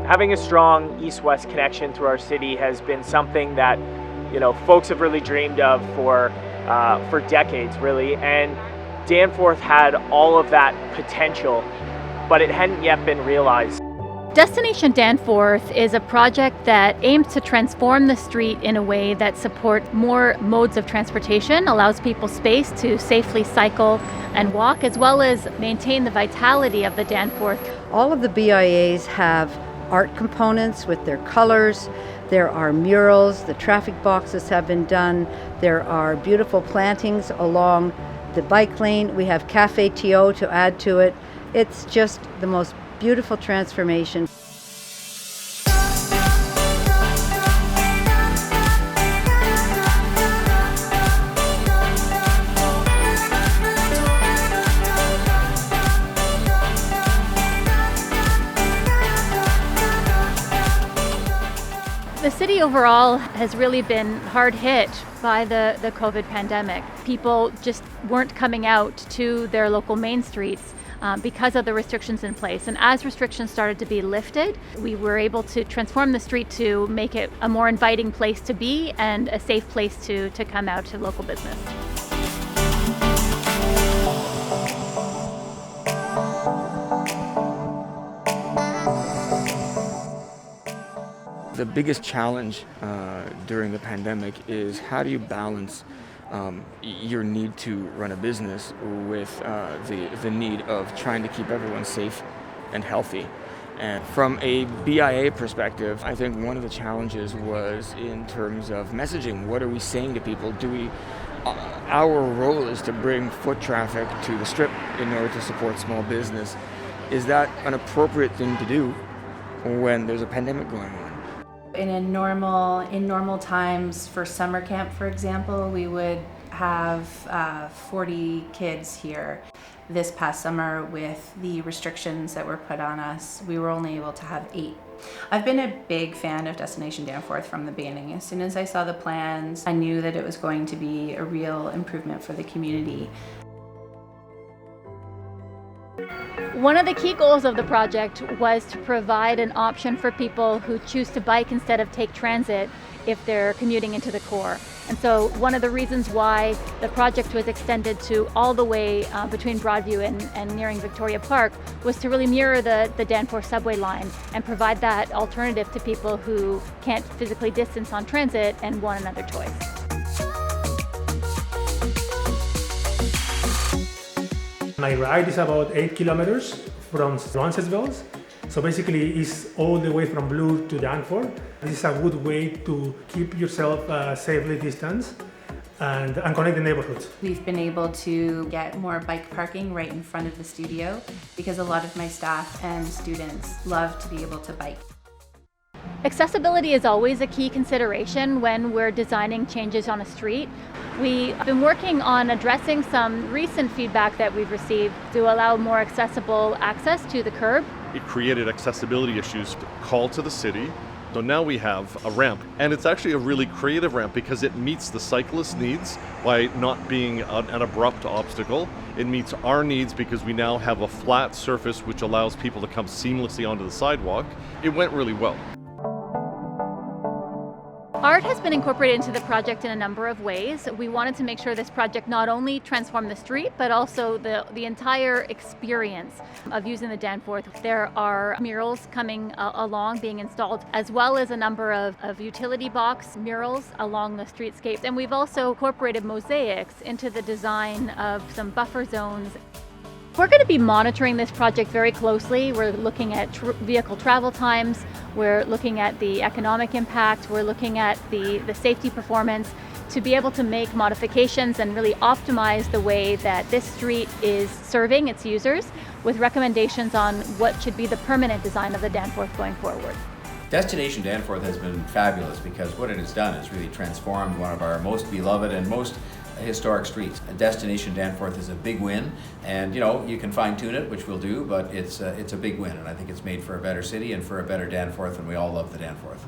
Having a strong east-west connection through our city has been something that, you know, folks have really dreamed of for decades, really. And Danforth had all of that potential, but it hadn't yet been realized. Destination Danforth is a project that aims to transform the street in a way that supports more modes of transportation, allows people space to safely cycle and walk, as well as maintain the vitality of the Danforth. All of the BIAs have art components with their colors. There are murals, the traffic boxes have been done. There are beautiful plantings along the bike lane. We have Cafe TO to add to it. It's just the most beautiful transformation. The city overall has really been hard hit by the COVID pandemic. People just weren't coming out to their local main streets because of the restrictions in place. And as restrictions started to be lifted, we were able to transform the street to make it a more inviting place to be and a safe place to come out to local business. The biggest challenge during the pandemic is how do you balance your need to run a business with the need of trying to keep everyone safe and healthy. And from a BIA perspective, I think one of the challenges was in terms of messaging. What are we saying to people? Our role is to bring foot traffic to the strip in order to support small business. Is that an appropriate thing to do when there's a pandemic going on? In normal times for summer camp, for example, we would have 40 kids here. This past summer, with the restrictions that were put on us, we were only able to have 8. I've been a big fan of Destination Danforth from the beginning. As soon as I saw the plans, I knew that it was going to be a real improvement for the community. One of the key goals of the project was to provide an option for people who choose to bike instead of take transit if they're commuting into the core. And so one of the reasons why the project was extended to all the way between Broadview and nearing Victoria Park was to really mirror the Danforth subway line and provide that alternative to people who can't physically distance on transit and want another choice. My ride is about 8 kilometers from Roncesvalles. So basically it's all the way from Bloor to Danforth. This is a good way to keep yourself safely distanced and connect the neighborhoods. We've been able to get more bike parking right in front of the studio because a lot of my staff and students love to be able to bike. Accessibility is always a key consideration when we're designing changes on a street. We've been working on addressing some recent feedback that we've received to allow more accessible access to the curb. It created accessibility issues to call to the city. So now we have a ramp, and it's actually a really creative ramp because it meets the cyclist needs by not being an abrupt obstacle. It meets our needs because we now have a flat surface which allows people to come seamlessly onto the sidewalk. It went really well. Art has been incorporated into the project in a number of ways. We wanted to make sure this project not only transformed the street, but also the entire experience of using the Danforth. There are murals coming along, being installed, as well as a number of utility box murals along the streetscapes. And we've also incorporated mosaics into the design of some buffer zones. We're going to be monitoring this project very closely. We're looking at vehicle travel times, we're looking at the economic impact, we're looking at the safety performance to be able to make modifications and really optimize the way that this street is serving its users with recommendations on what should be the permanent design of the Danforth going forward. Destination Danforth has been fabulous because what it has done is really transformed one of our most beloved and most historic streets. Destination Danforth is a big win, and you can fine-tune it, which we'll do, but it's a big win, and I think it's made for a better city and for a better Danforth, and we all love the Danforth.